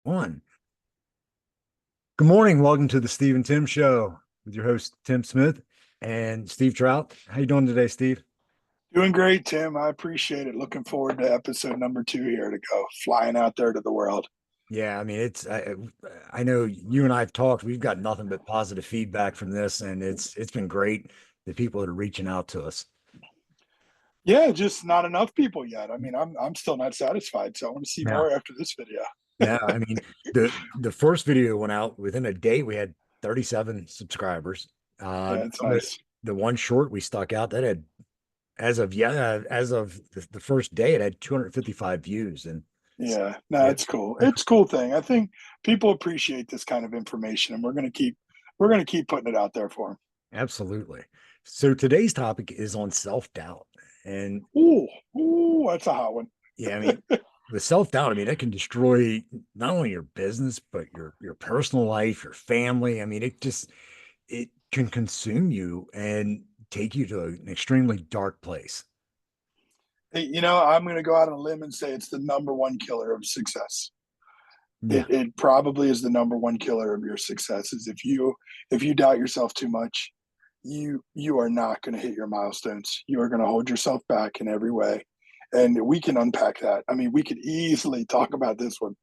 One. Good morning. Welcome to the Steve and Tim Show with your host Tim Smith and Steve Trout. How you doing today, Steve? Doing great, Tim. I appreciate it. Looking forward to episode number 2 here to go flying out there to the world. Yeah, I mean I know you and I have talked. We've got nothing but positive feedback from this, and it's been great. The people that are reaching out to us. Yeah, just not enough people yet. I mean, I'm still not satisfied, so I want to see Yeah, more after this video. yeah. I mean the first video went out within a day. We had 37 subscribers. Yeah, it's The, nice. the one short we stuck out that had as of the first day it had 255 views and Yeah, no, yeah. it's cool. It's a cool thing. I think people appreciate this kind of information, and we're gonna keep putting it out there for them. Absolutely. So today's topic is on self-doubt. And Ooh, that's a hot one. yeah, I mean, with self-doubt, I mean, it can destroy not only your business, but your personal life, your family. I mean, it can consume you and take you to an extremely dark place. Hey, I'm gonna go out on a limb and say it's the number one killer of success. Yeah, It probably is the number one killer of your success. Is if you doubt yourself too much, you are not going to hit your milestones. You are going to hold yourself back in every way, and we can unpack that. I mean, we could easily talk about this one.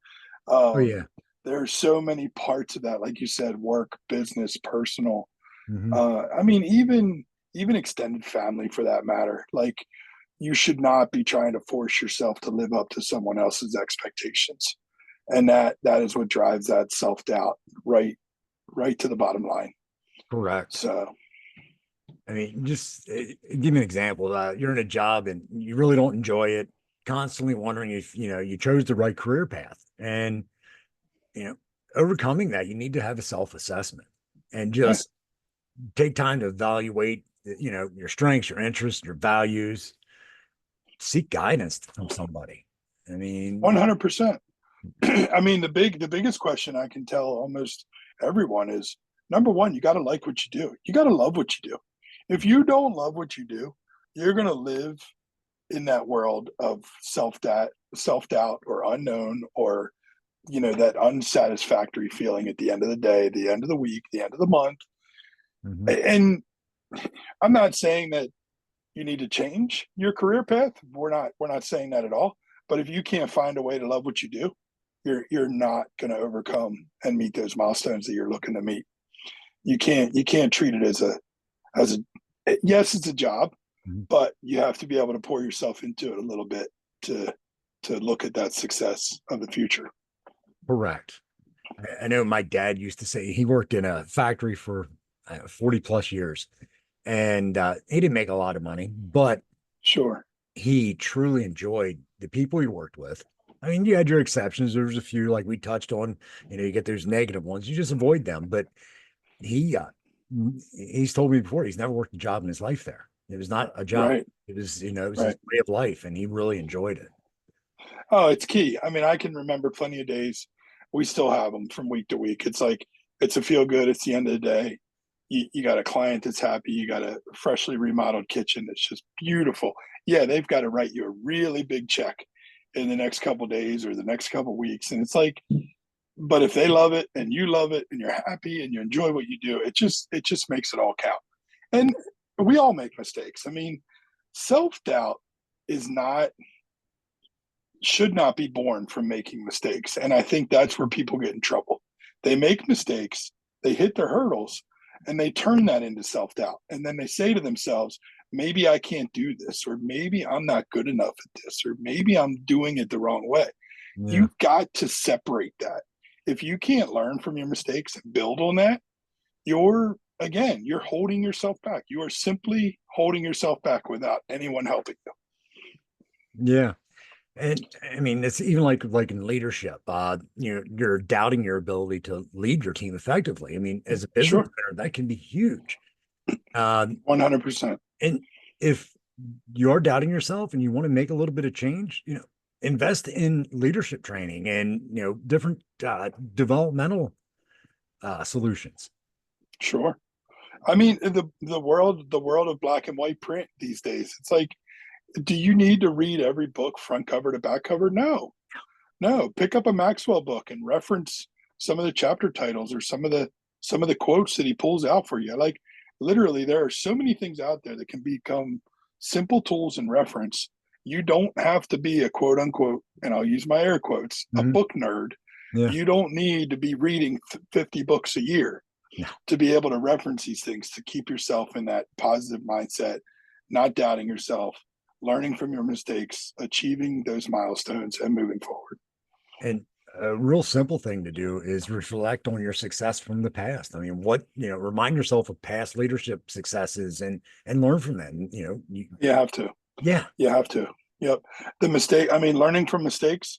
oh um yeah. there are so many parts of that, like you said, work, business, personal. Hmm. I mean, even extended family for that matter. Like, you should not be trying to force yourself to live up to someone else's expectations, and that is what drives that self-doubt right to the bottom line. Correct. So I mean, just give me an example. You're in a job and you really don't enjoy it, constantly wondering if, you chose the right career path. And, you know, overcoming that, you need to have a self-assessment and yeah, just take time to evaluate, your strengths, your interests, your values, seek guidance from somebody. I mean, 100%. I mean, the biggest question I can tell almost everyone is, number one, you got to like what you do. You got to love what you do. If you don't love what you do, you're going to live in that world of self doubt or unknown, or that unsatisfactory feeling at the end of the day, the end of the week, the end of the month. mhm. And I'm not saying that you need to change your career path. We're not saying that at all. But if you can't find a way to love what you do, you're not going to overcome and meet those milestones that you're looking to meet. You can't treat it as a yes, it's a job, Mhm. but you have to be able to pour yourself into it a little bit to to look at that success of the future. Correct. I know my dad used to say he worked in a factory for 40 plus years and he didn't make a lot of money, but Sure. he truly enjoyed the people he worked with. I mean, you had your exceptions. There was a few like we touched on, you get those negative ones. You just avoid them. But he he's told me before he's never worked a job in his life there. It was not a job. Right. It was his Right. way of life and he really enjoyed it. Oh, it's key. I mean, I can remember plenty of days. We still have them from week to week. It's like, it's a feel good. It's the end of the day. You got a client that's happy. You got a freshly remodeled kitchen that's just beautiful. Yeah, they've got to write you a really big check in the next couple of days or the next couple of weeks. And it's like, but if they love it and you love it and you're happy and you enjoy what you do, it just makes it all count. And we all make mistakes. I mean, self doubt is not should not be born from making mistakes. And I think that's where people get in trouble. They make mistakes, they hit their hurdles, and they turn that into self doubt. And then they say to themselves, maybe I can't do this, or maybe I'm not good enough at this, or maybe I'm doing it the wrong way. Yeah. You've got to separate that. If you can't learn from your mistakes and build on that, you're holding yourself back. You are simply holding yourself back without anyone helping you. Yeah. And I mean, it's even like in leadership, you're doubting your ability to lead your team effectively. I mean, as a business Sure. owner, that can be huge. Um, 100%. and if you are doubting yourself and you want to make a little bit of change, invest in leadership training and different developmental solutions. Sure. I mean, the world of black and white print these days. It's like, do you need to read every book front cover to back cover? No, No, pick up a Maxwell book and reference some of the chapter titles or some of the quotes that he pulls out for you. Like literally, there are so many things out there that can become simple tools and reference. You don't have to be a quote unquote, and I'll use my air quotes, a Mhm. book nerd. Yeah. You don't need to be reading 50 books a year No. to be able to reference these things, to keep yourself in that positive mindset, not doubting yourself, learning from your mistakes, achieving those milestones, and moving forward. And a real simple thing to do is reflect on your success from the past. I mean, remind yourself of past leadership successes and learn from them. You have to. Yeah. You have to. Yep. The mistake, I mean, learning from mistakes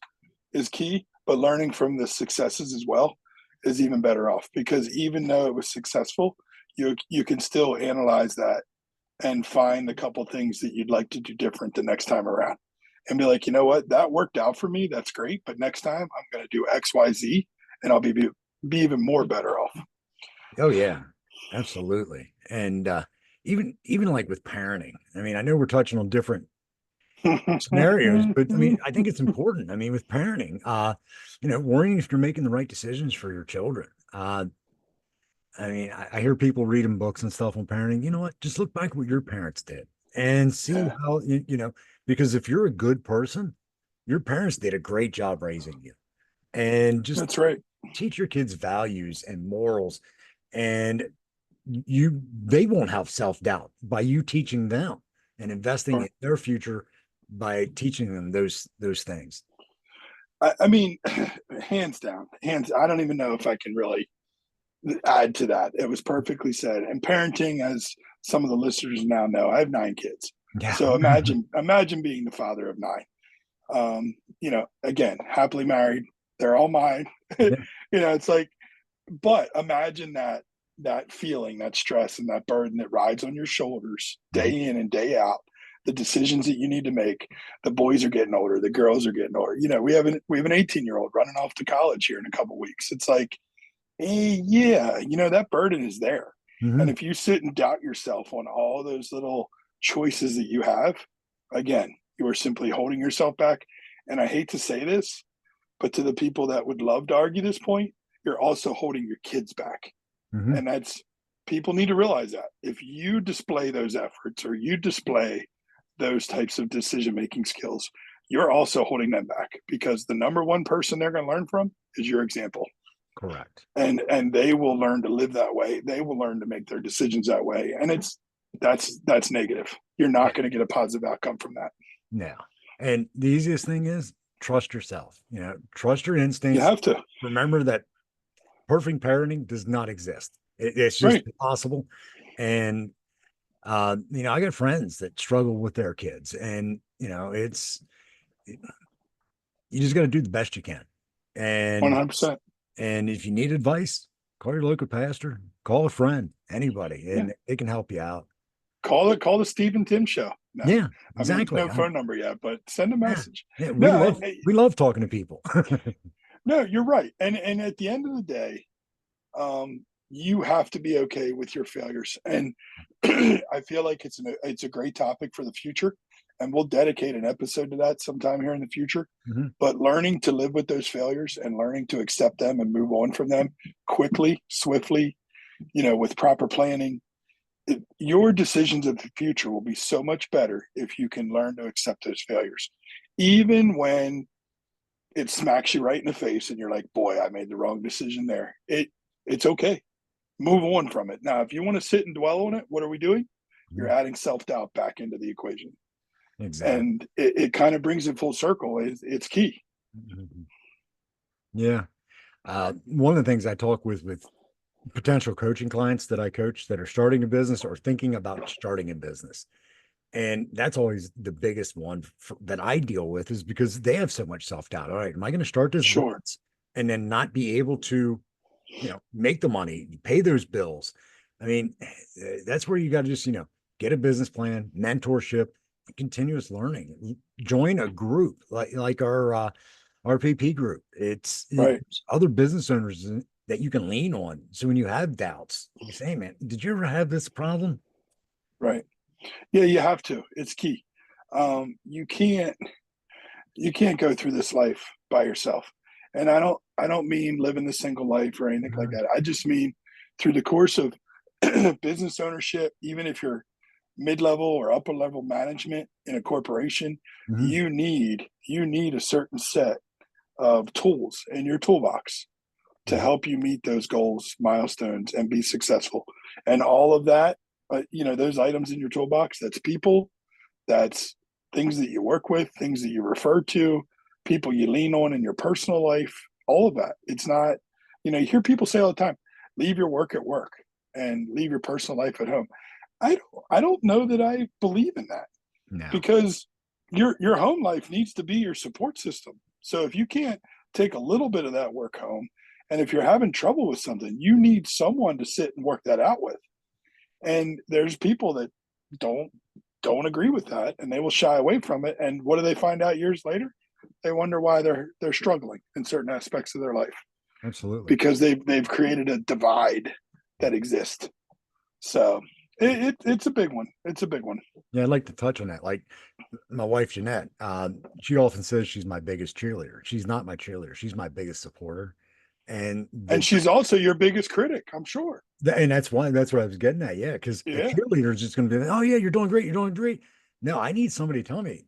is key, but learning from the successes as well is even better off, because even though it was successful, you can still analyze that and find a couple things that you'd like to do different the next time around, and be like, you know what, that worked out for me. That's great. But next time I'm going to do XYZ, and I'll be even more better off. Oh yeah, absolutely. And even like with parenting, I mean, I know we're touching on different scenarios, but I mean, I think it's important. I mean, with parenting, worrying if you're making the right decisions for your children. I mean, I hear people reading books and stuff on parenting. You know what? Just look back at what your parents did and see Yeah, how, because if you're a good person, your parents did a great job raising you. And just that's right. teach your kids values and morals. And they won't have self-doubt by you teaching them and investing in Sure. their future by teaching them those things. I mean, hands down, hands. I don't even know if I can really add to that. It was perfectly said. And parenting, as some of the listeners now know, I have 9 kids. Yeah. So imagine being the father of 9. Again, happily married. They're all mine. Yeah. It's like, but imagine that feeling, that stress, and that burden that rides on your shoulders Mhm. day in and day out. The decisions that you need to make. The boys are getting older. The girls are getting older. We have an 18-year-old running off to college here in a couple weeks. It's like, yeah, that burden is there. And Mhm. if you sit and doubt yourself on all those little choices that you have, again, you are simply holding yourself back. And I hate to say this, but to the people that would love to argue this point, you're also holding your kids back. Mhm. And people need to realize that if you display those efforts, or you display those types of decision making skills, you're also holding them back, because the number one person they're going to learn from is your example. Correct. And they will learn to live that way. They will learn to make their decisions that way. And that's negative. You're Yeah. not going to get a positive outcome from that. Now, and the easiest thing is trust yourself. Trust your You instincts. have to. Remember that perfect parenting does not exist. It's just Right. impossible. And I got friends that struggle with their kids, and you just got to do the best you can. And 100%. and if you need advice, call your local pastor, call a friend, anybody, Yeah. and they can help you out. Call the Steve and Tim show. No, Yeah, I mean, exactly. no phone number yet, but send a Yeah, message. yeah, we No, love we love talking to people. no, you're right. And at the end of the day, you have to be okay with your failures. And I feel like it's a great topic for the future, and we'll dedicate an episode to that sometime here in the future. Mhm. But learning to live with those failures and learning to accept them and move on from them quickly, swiftly, with proper planning, your decisions of the future will be so much better if you can learn to accept those failures, even when it smacks you right in the face and you're like, boy, I made the wrong decision there. It's okay. Move on from it. Now, if you want to sit and dwell on it, what are we doing? You're Mhm. adding self-doubt back into the equation. Exactly. And it kind of brings it full circle. It's key. Mhm. Yeah. One of the things I talk with potential coaching clients that I coach that are starting a business or thinking about starting a business. And that's always the biggest one that I deal with, is because they have so much self-doubt. All right, am I going to start this Sure. business and then not be able to, make the money, pay those bills? I mean, that's where you got to just, get a business plan, mentorship, continuous learning. Join a group like our RPP group. Right. It's other business owners that you can lean on. So when you have doubts, you say, "Hey, man, did you ever have this problem?" Right. Yeah, you have to. It's key. Um, you can't you can't go through this life by yourself. And I don't mean living the single life or anything like Mhm. that. I just mean through the course of business ownership, even if you're mid-level or upper level management in a corporation, Mhm. you need a certain set of tools in your toolbox to Mhm. help you meet those goals, milestones, and be successful. And all of that, those items in your toolbox, that's people, that's things that you work with, things that you refer to, people you lean on in your personal life, all of that. It's not, you hear people say all the time, leave your work at work and leave your personal life at home. I don't know that I believe in that No. because your home life needs to be your support system. So if you can't take a little bit of that work home, and if you're having trouble with something, you need someone to sit and work that out with. And there's people that don't don't agree with that and they will shy away from it. And what do they find out years later? They wonder why they're struggling in certain aspects of their life Absolutely. because they've created a divide that exists. So it's a big one. It's a big one. Yeah, I'd like to touch on that. Like my wife Jeanette, she often says she's my biggest cheerleader. She's not my cheerleader. She's my biggest supporter. And And the she's also your biggest critic, I'm sure. and that's why that's what I was getting at. Yeah, because a Yeah, cheerleader is just going to be like, oh yeah, you're doing great, you're doing great. No, I need somebody to tell me,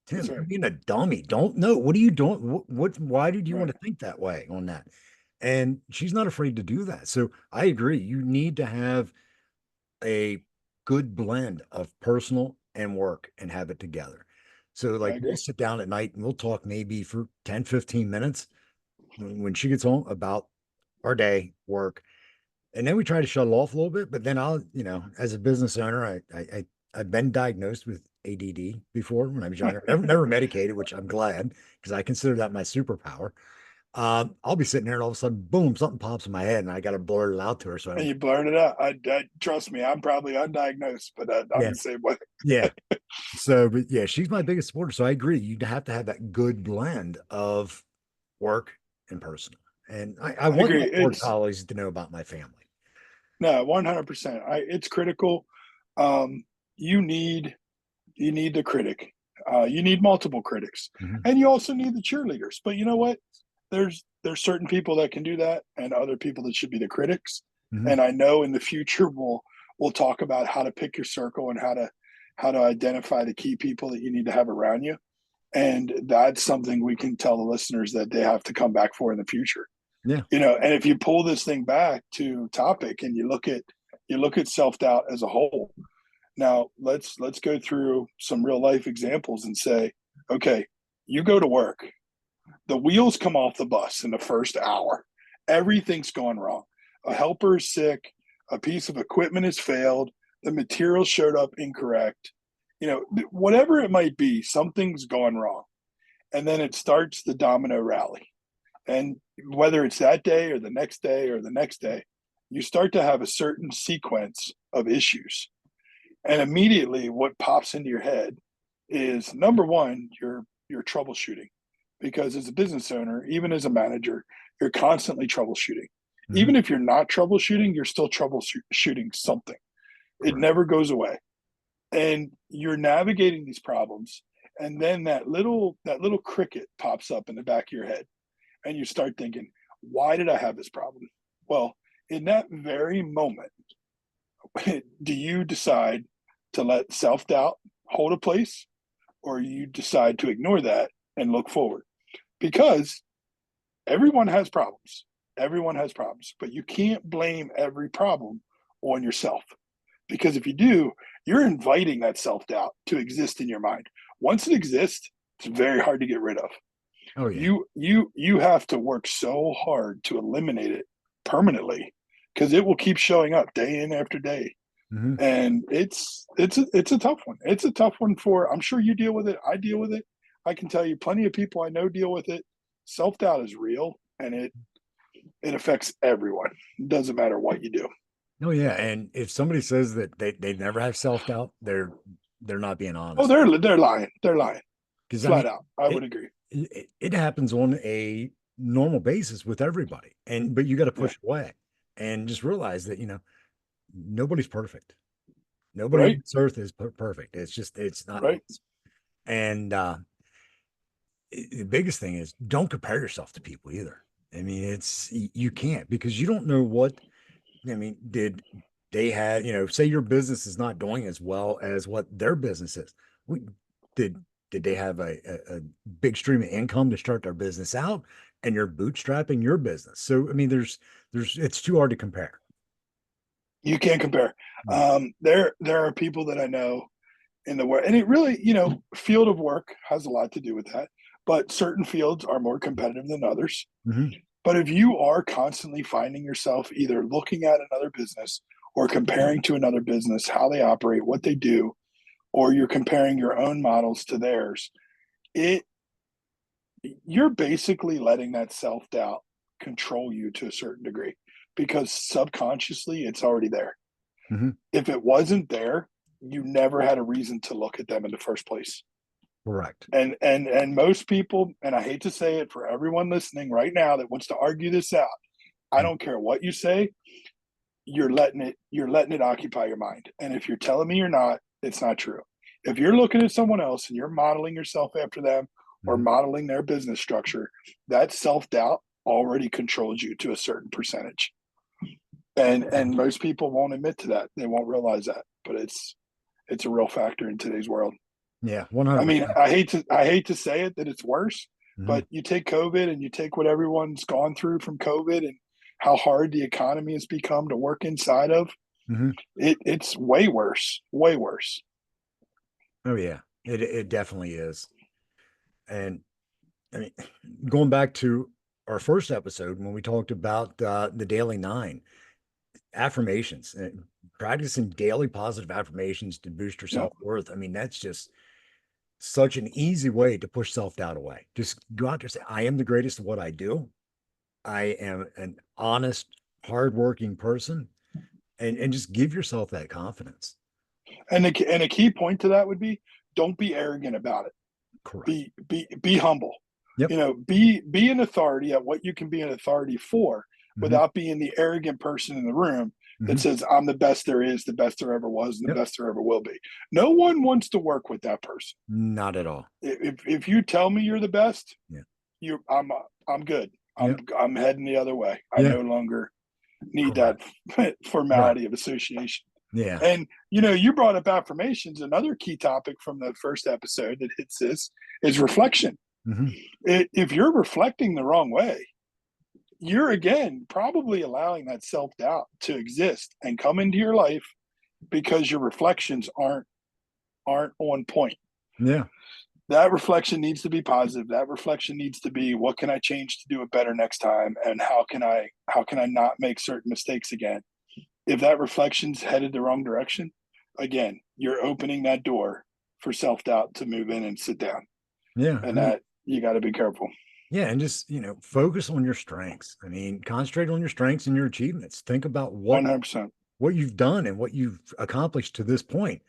that's Tim, right. you're being a dummy. Don't know. What are you doing? Why did you want Right. to think that way on that? And she's not afraid to do that. So I agree. You need to have a good blend of personal and work and have it together. So I like we'll agree. sit down at night and we'll talk maybe for 10, 15 minutes when she gets home about our day, work, and then we try to shut it off a little bit. But then I'll, as a business owner, I've been diagnosed with ADD before when I was younger. Never medicated, which I'm glad because I consider that my superpower. I'll be sitting there and all of a sudden, boom, something pops in my head, and I got to blurt it out to her so I And don't. you blurt it out. I trust me, I'm probably undiagnosed, but I'm Yeah, the same way. yeah. So, but yeah, she's my biggest supporter. So I agree. You have to have that good blend of work and personal. And I I want my agree. work It's colleagues to know about my family. no 100%. It's critical. Um, you need you need the critic. You need multiple critics, Mhm. and you also need the cheerleaders. But you know what? There's certain people that can do that, and other people that should be the critics. Mhm. And I know in the future we'll talk about how to pick your circle and how to identify the key people that you need to have around you. And that's something we can tell the listeners that they have to come back for in the future. Yeah. And if you pull this thing back to topic and you look at self-doubt as a whole, now let's go through some real life examples and say, okay, you go to work, the wheels come off the bus in the first hour, everything's gone wrong, a helper is sick, a piece of equipment has failed, the materials showed up incorrect, whatever it might be, something's gone wrong, and then it starts the domino rally. And whether it's that day or the next day or the next day, you start to have a certain sequence of issues. And immediately what pops into your head is number one, you're troubleshooting. Because as a business owner, even as a manager, you're constantly troubleshooting. Mhm. Even if you're not troubleshooting, you're still troubleshooting something. It Correct. never goes away. And you're navigating these problems. And then that little cricket pops up in the back of your head and you start thinking, why did I have this problem? Well, in that very moment, do you decide to let self doubt hold a place or you decide to ignore that and look forward? Because everyone has problems. Everyone has problems, but you can't blame every problem on yourself. Because if you do, you're inviting that self doubt to exist in your mind. Once it exists, it's very hard to get rid of. Oh yeah. You have to work so hard to eliminate it permanently because it will keep showing up day in after day, Mhm. and it's a tough one. It's a tough one for, I'm sure you deal with it, I deal with it, I can tell you plenty of people I know deal with it. Self-doubt is real, and it affects everyone. It doesn't matter what you do. Oh yeah. And if somebody says that they never have self-doubt, they're not being Oh, honest. they're lying Because I flat mean, out. I would it, agree. it happens on a normal basis with everybody. And but you got to Yeah. push it away and just realize that, nobody's perfect. Nobody on Right. this earth is perfect. It's just it's not Right. possible. And the biggest thing is don't compare yourself to people either. I mean, you can't, because you don't know what, I mean, did they have, say your business is not doing as well as what their business is. We, did did they have a big stream of income to start their business out, and you're bootstrapping your business? So I mean, there's it's too hard to compare. You can't compare. No. There are people that I know in the work, and it really, field of work has a lot to do with that. But certain fields are more competitive than others. Hmm. But if you are constantly finding yourself either looking at another business or comparing to another business, how they operate, what they do, or you're comparing your own models to theirs, it you're basically letting that self-doubt control you to a certain degree because subconsciously it's already there. Hmm. If it wasn't there, you never had a reason to look at them in the first place. Correct. And most people, and I hate to say it for everyone listening right now that wants to argue this out, I Mhm. don't care what you say, you're letting it occupy your mind. And if you're telling me you're not, it's not true. If you're looking at someone else and you're modeling yourself after them or Mhm. modeling their business structure, that self-doubt already controls you to a certain percentage. And most people won't admit to that. They won't realize that, but it's a real factor in today's world. Yeah, I mean, 100%. I hate to say it that it's worse, Hmm. but you take COVID and you take what everyone's gone through from COVID and how hard the economy has become to work inside of, Hmm. it's way worse, way worse. Oh yeah, it definitely is. And I mean, going back to our first episode when we talked about the Daily Nine affirmations, practicing daily positive affirmations to boost your Yep. self worth. I mean, that's just such an easy way to push self doubt away. Just go out there and say, "I am the greatest at what I do. I am an honest, hardworking person," and just give yourself that confidence. And a key point to that would be don't be arrogant about it. Correct. Be humble. Yep. Be an authority at what you can be an authority for Hmm. without being the arrogant person in the room that Hmm. says I'm the best there is, the best there ever was, and the Yep. best there ever will be. No one wants to work with that person. Not at all. If you tell me you're the best, Yeah. you I'm good. Yep. I'm heading the other way. I Yeah. no longer need that Correct. Right. formality of association. Yeah. And you brought up affirmations. Another key topic from the first episode that hits this is reflection. Hmm. If you're reflecting the wrong way, you're again probably allowing that self doubt to exist and come into your life because your reflections aren't on point. Yeah. That reflection needs to be positive. That reflection needs to be what can I change to do it better next time, and how can I not make certain mistakes again. If that reflection's headed the wrong direction, again, you're opening that door for self doubt to move in and sit down. Yeah. And I mean, that you got to be careful. yeah. And just, focus on your strengths. I mean, concentrate on your strengths and your achievements. Think about 100%. what you've done and what you've accomplished to this point,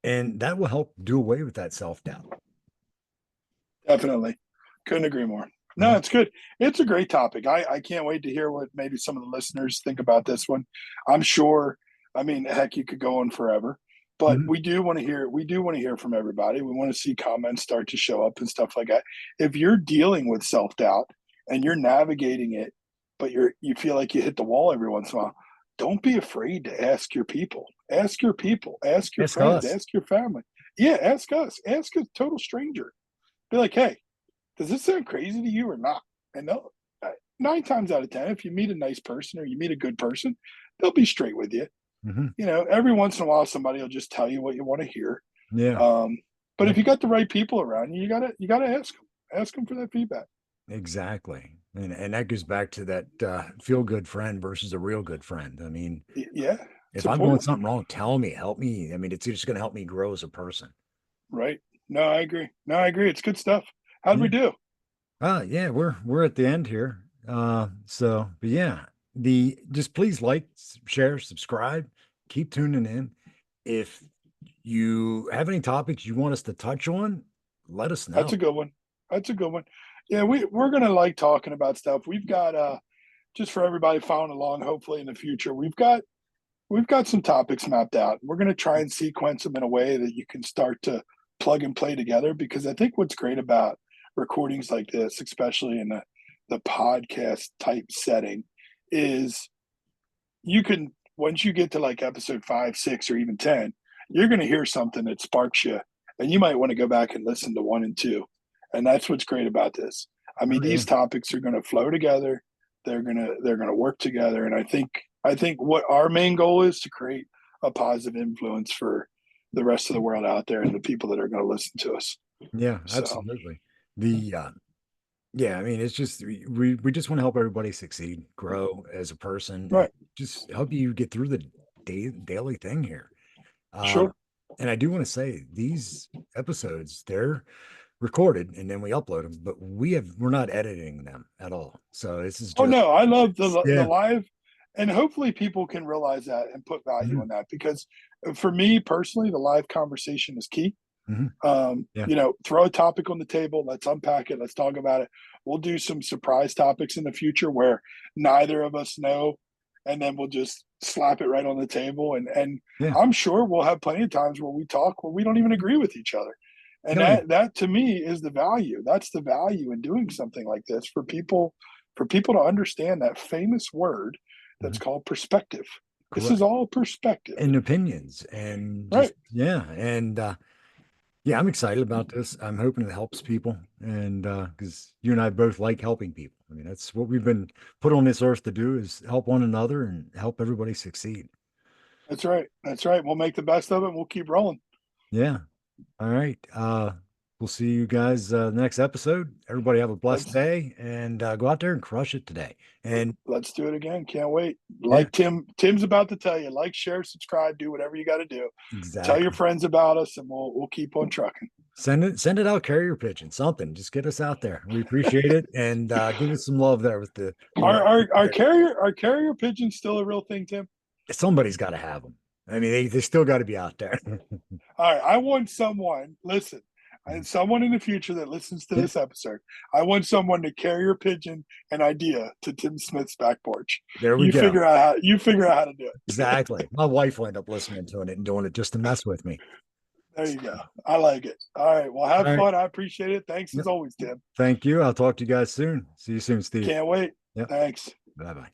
and that will help do away with that self-doubt. Definitely. Couldn't agree more. No, Mhm. it's good. It's a great topic. I can't wait to hear what maybe some of the listeners think about this one. I'm sure, I mean, heck, you could go on forever, but Mhm. we do want to hear from everybody. We want to see comments start to show up and stuff like that. If you're dealing with self-doubt and you're navigating it, but you feel like you hit the wall every once in a while, don't be afraid to ask your people. Ask your people, ask your Ask friends, us. ask your family. Yeah, ask us, ask a total stranger. Be like, hey, does this sound crazy to you or not? And they'll, 9 times out of 10, if you meet a nice person or you meet a good person, they'll be straight with you. Mhm. Every once in a while, somebody will just tell you what you want to hear. Yeah. Um, but Yeah. if you got the right people around you, you gotta ask them for that feedback. Exactly. And that goes back to that feel good friend versus a real good friend. I mean, Yeah, if I'm doing support, something wrong, tell me, help me. I mean, it's just going to help me grow as a person. right? No, I agree. No, I agree. It's good stuff. How'd Yeah. we do? Yeah, we're at the end here. But yeah, the just please like, share, subscribe, keep tuning in. If you have any topics you want us to touch on, let us That's know. a good one. That's a good one. Yeah, we're gonna like talking about stuff. We've got just for everybody following along. Hopefully, in the future, we've got some topics mapped out. We're going to try and sequence them in a way that you can start to plug and play together because I think what's great about recordings like this, especially in the podcast type setting, is you can, once you get to like episode 5, 6, or even 10, you're going to hear something that sparks you, and you might want to go back and listen to 1 and 2. And that's what's great about this. I mean, Oh, yeah. these topics are going to flow together. They're going to work together. And I think what our main goal is to create a positive influence for the rest of the world out there and the people that are going to listen to us. Yeah, So, absolutely. The Yeah, I mean, it's just we just want to help everybody succeed, grow as a person, and right. just help you get through the daily thing here. Um, Sure. and I do want to say these episodes, they're recorded and then we upload them, but we're not editing them at all. So this is Oh just no, I love the yeah. live, and hopefully people can realize that and put value Mhm, in that, because for me personally, the live conversation is key. mhm, yeah, Throw a topic on the table. Let's unpack it. Let's talk about it. We'll do some surprise topics in the future where neither of us know, and then we'll just slap it right on the table. And yeah. I'm sure we'll have plenty of times where we talk where we don't even agree with each other. And No, yeah. that to me is the value. That's the value in doing something like this, for people to understand that famous word that's Mhm, called perspective. This is correct. all perspective, And opinions and just right? yeah. And yeah, I'm excited about this. I'm hoping it helps people. And because you and I both like helping people. I mean, that's what we've been put on this earth to do is help one another and help everybody succeed. That's right. That's right. We'll make the best of it, and we'll keep rolling. Yeah. All right. We'll see you guys next episode. Everybody have a blessed Let's day and go out there and crush it today. And let's do it again. Can't wait. yeah, Like Tim's about to tell you, like, share, subscribe, do whatever you got to do. Tell your exactly. friends about us, and we'll keep on trucking. Send it out, carrier pigeon, something. Just get us out there. We appreciate it. And give us some love there with the Our little our, our carrier our carrier pigeons still a real thing, Tim? somebody's got to have them. I mean, they still got to be out there. All right. I want someone, listen, and someone in the future that listens to Yeah, this episode, I want someone to carrier pigeon an idea to Tim Smith's back porch. there we go. You figure out how to do it. Exactly. My wife will end up listening to it and doing it just to mess with me. There you go. I like it. All right. Well, All have right. fun. I appreciate it. Thanks Yep. as always, Tim. Thank you. I'll talk to you guys soon. See you soon, Steve. Can't wait. Yep. Thanks. Bye bye.